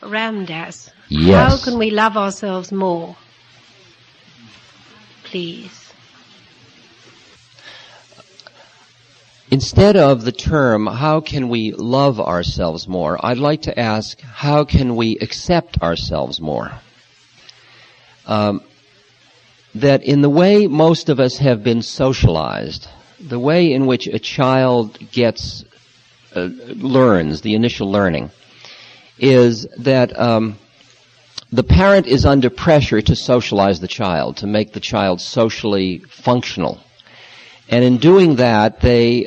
Ramdas. Yes. How can we love ourselves more? Please. Instead of the term, how can we love ourselves more, I'd like to ask, how can we accept ourselves more? That in the way most of us have been socialized, the way in which a child learns, the initial learning, is that the parent is under pressure to socialize the child, to make the child socially functional. And in doing that, they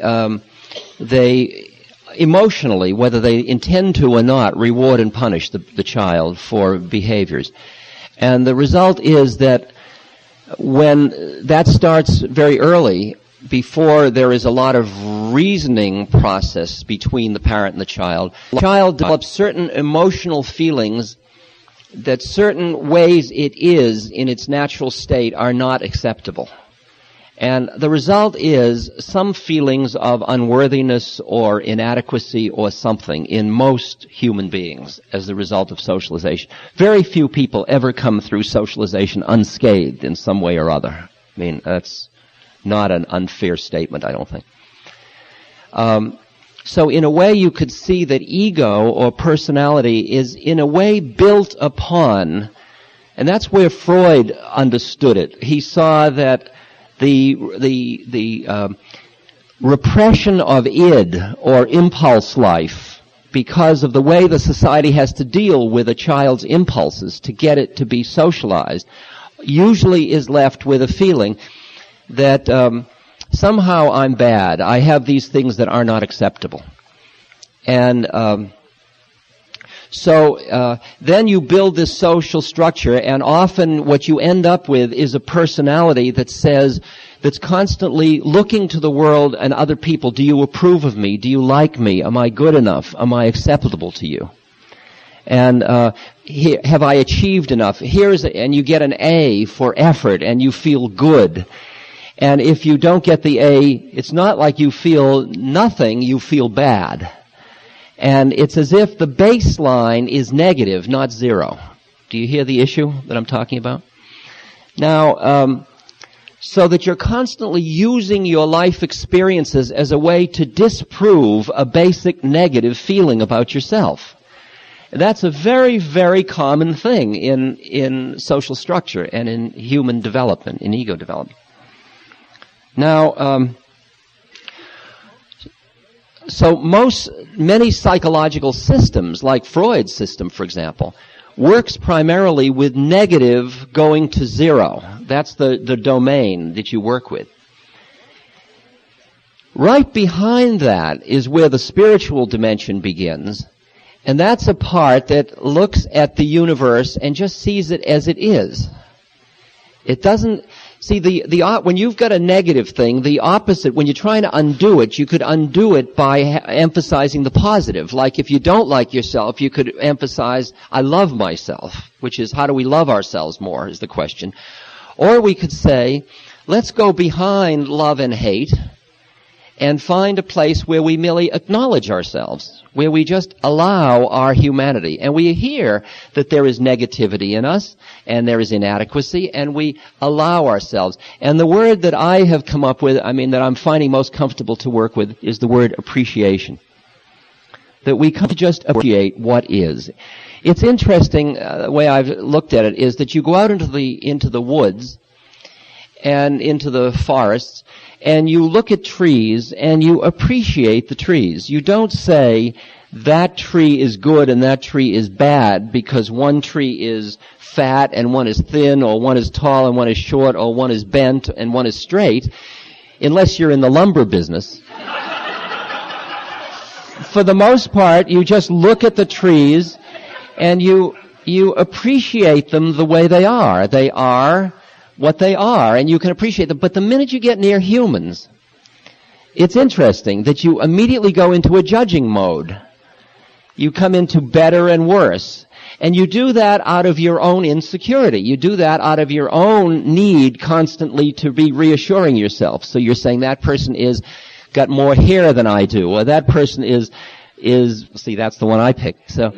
emotionally, whether they intend to or not, reward and punish the child for behaviors. And the result is that when that starts very early, before there is a lot of reasoning process between the parent and the child develops certain emotional feelings that certain ways it is in its natural state are not acceptable. And the result is some feelings of unworthiness or inadequacy or something in most human beings as the result of socialization. Very few people ever come through socialization unscathed in some way or other. I mean, that's not an unfair statement, I don't think. So in a way you could see that ego or personality is in a way built upon, and that's where Freud understood it. He saw that the repression of id, or impulse life, because of the way the society has to deal with a child's impulses to get it to be socialized, usually is left with a feeling that somehow I'm bad. I have these things that are not acceptable. And so then you build this social structure, and often what you end up with is a personality that's constantly looking to the world and other people. Do you approve of me? Do you like me? Am I good enough? Am I acceptable to you? And have I achieved enough? And you get an A for effort, and you feel good. And if you don't get the A, it's not like you feel nothing, you feel bad. And it's as if the baseline is negative, not zero. Do you hear the issue that I'm talking about? Now, so that you're constantly using your life experiences as a way to disprove a basic negative feeling about yourself. That's a very, very common thing in social structure and in human development, in ego development. Now, so many psychological systems, like Freud's system, for example, works primarily with negative going to zero. That's the domain that you work with. Right behind that is where the spiritual dimension begins, and that's a part that looks at the universe and just sees it as it is. It doesn't... See, when you've got a negative thing, the opposite, when you're trying to undo it, you could undo it by emphasizing the positive. Like if you don't like yourself, you could emphasize, I love myself, which is how do we love ourselves more is the question. Or we could say, let's go behind love and hate and find a place where we merely acknowledge ourselves, where we just allow our humanity. And we hear that there is negativity in us, and there is inadequacy, and we allow ourselves. And the word that I have come up with, that I'm finding most comfortable to work with, is the word appreciation. That we come to just appreciate what is. It's interesting, the way I've looked at it, is that you go out into the woods, and into the forests, and you look at trees and you appreciate the trees. You don't say that tree is good and that tree is bad because one tree is fat and one is thin, or one is tall and one is short, or one is bent and one is straight, unless you're in the lumber business. For the most part, you just look at the trees and you appreciate them the way they are. They are what they are, and you can appreciate them. But the minute you get near humans, it's interesting that you immediately go into a judging mode. You come into better and worse. And you do that out of your own insecurity. You do that out of your own need constantly to be reassuring yourself. So you're saying that person is got more hair than I do, or that person is see, that's the one I picked. So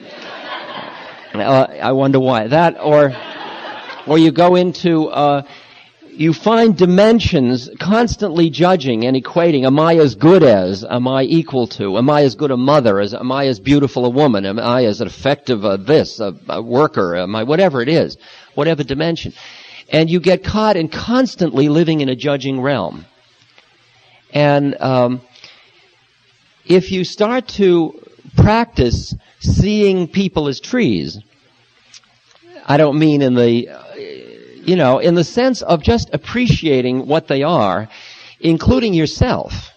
I wonder why. That, or you go into, you find dimensions constantly judging and equating. Am I as good as? Am I equal to? Am I as good a mother? Am I as beautiful a woman? Am I as effective a worker? Am I whatever it is, whatever dimension? And you get caught in constantly living in a judging realm. And if you start to practice seeing people as trees, I don't mean in the in the sense of just appreciating what they are, including yourself.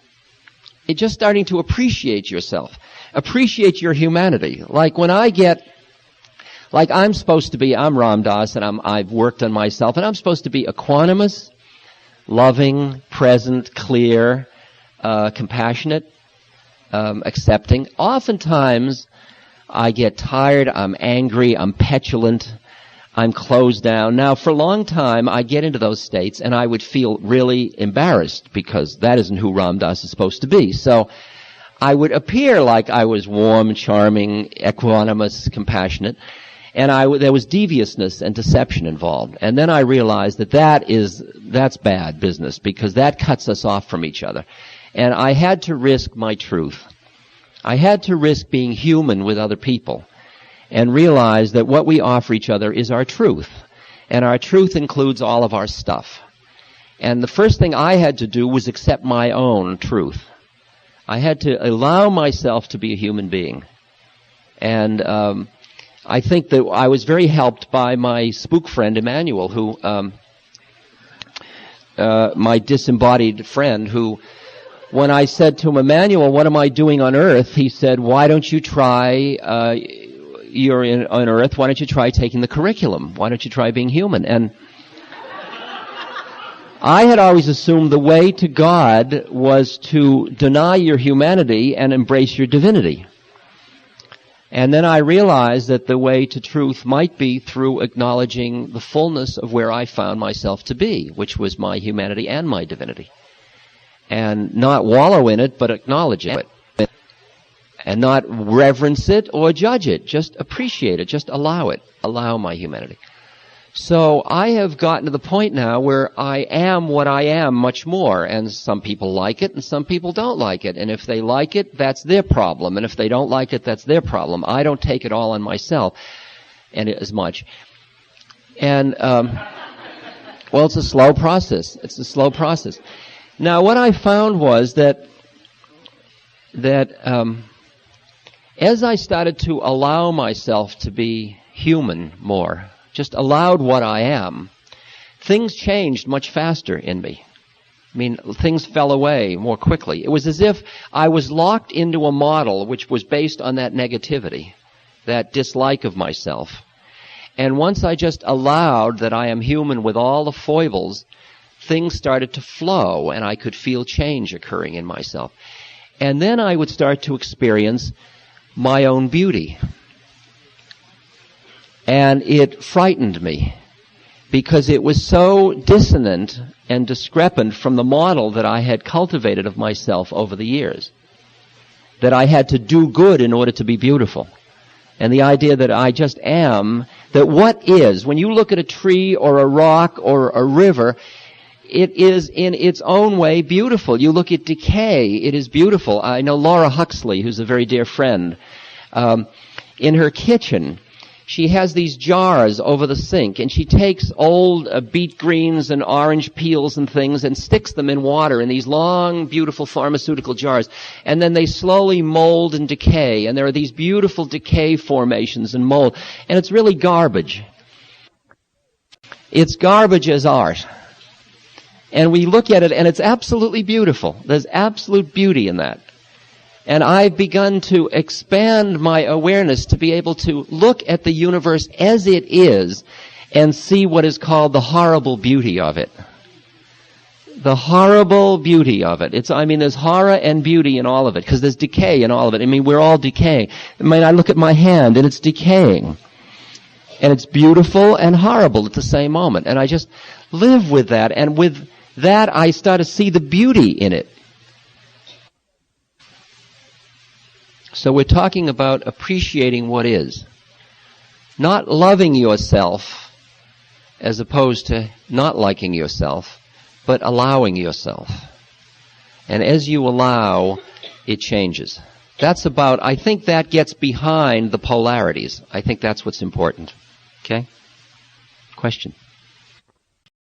It's just starting to appreciate yourself. Appreciate your humanity. Like when I'm supposed to be, I'm Ram Dass, and I've worked on myself, and I'm supposed to be equanimous, loving, present, clear, compassionate, accepting. Oftentimes, I get tired, I'm angry, I'm petulant, I'm closed down. Now, for a long time, I get into those states, and I would feel really embarrassed because that isn't who Ram Dass is supposed to be. So I would appear like I was warm, charming, equanimous, compassionate, and there was deviousness and deception involved. And then I realized that's bad business because that cuts us off from each other. And I had to risk my truth. I had to risk being human with other people and realize that what we offer each other is our truth. And our truth includes all of our stuff. And the first thing I had to do was accept my own truth. I had to allow myself to be a human being. And I think that I was very helped by my spook friend Emmanuel, who my disembodied friend, who, when I said to him, Emmanuel, what am I doing on Earth? He said, why don't you try, you're on Earth, why don't you try taking the curriculum? Why don't you try being human? And I had always assumed the way to God was to deny your humanity and embrace your divinity. And then I realized that the way to truth might be through acknowledging the fullness of where I found myself to be, which was my humanity and my divinity. And not wallow in it, but acknowledge it. And not reverence it or judge it. Just appreciate it. Just allow it. Allow my humanity. So I have gotten to the point now where I am what I am much more. And some people like it and some people don't like it. And if they like it, that's their problem. And if they don't like it, that's their problem. I don't take it all on myself and as much. And, well, it's a slow process. It's a slow process. Now, what I found was that as I started to allow myself to be human more, just allowed what I am, things changed much faster in me. I mean, things fell away more quickly. It was as if I was locked into a model which was based on that negativity, that dislike of myself. And once I just allowed that I am human with all the foibles, things started to flow, and I could feel change occurring in myself. And then I would start to experience my own beauty. And it frightened me because it was so dissonant and discrepant from the model that I had cultivated of myself over the years, that I had to do good in order to be beautiful. And the idea that I just am, that what is, when you look at a tree or a rock or a river, it is in its own way beautiful. You look at decay, it is beautiful. I know Laura Huxley, who's a very dear friend, in her kitchen, she has these jars over the sink, and she takes old beet greens and orange peels and things and sticks them in water in these long, beautiful pharmaceutical jars. And then they slowly mold and decay, and there are these beautiful decay formations and mold. And it's really garbage. It's garbage as art. And we look at it, and it's absolutely beautiful. There's absolute beauty in that. And I've begun to expand my awareness to be able to look at the universe as it is and see what is called the horrible beauty of it. The horrible beauty of it. There's horror and beauty in all of it, because there's decay in all of it. I mean, we're all decaying. I look at my hand, and it's decaying. And it's beautiful and horrible at the same moment. And I just live with that, and with that I start to see the beauty in it. So we're talking about appreciating what is. not loving yourself as opposed to not liking yourself, but allowing yourself. And as you allow, it changes. I think that gets behind the polarities. I think that's what's important. Okay? Question?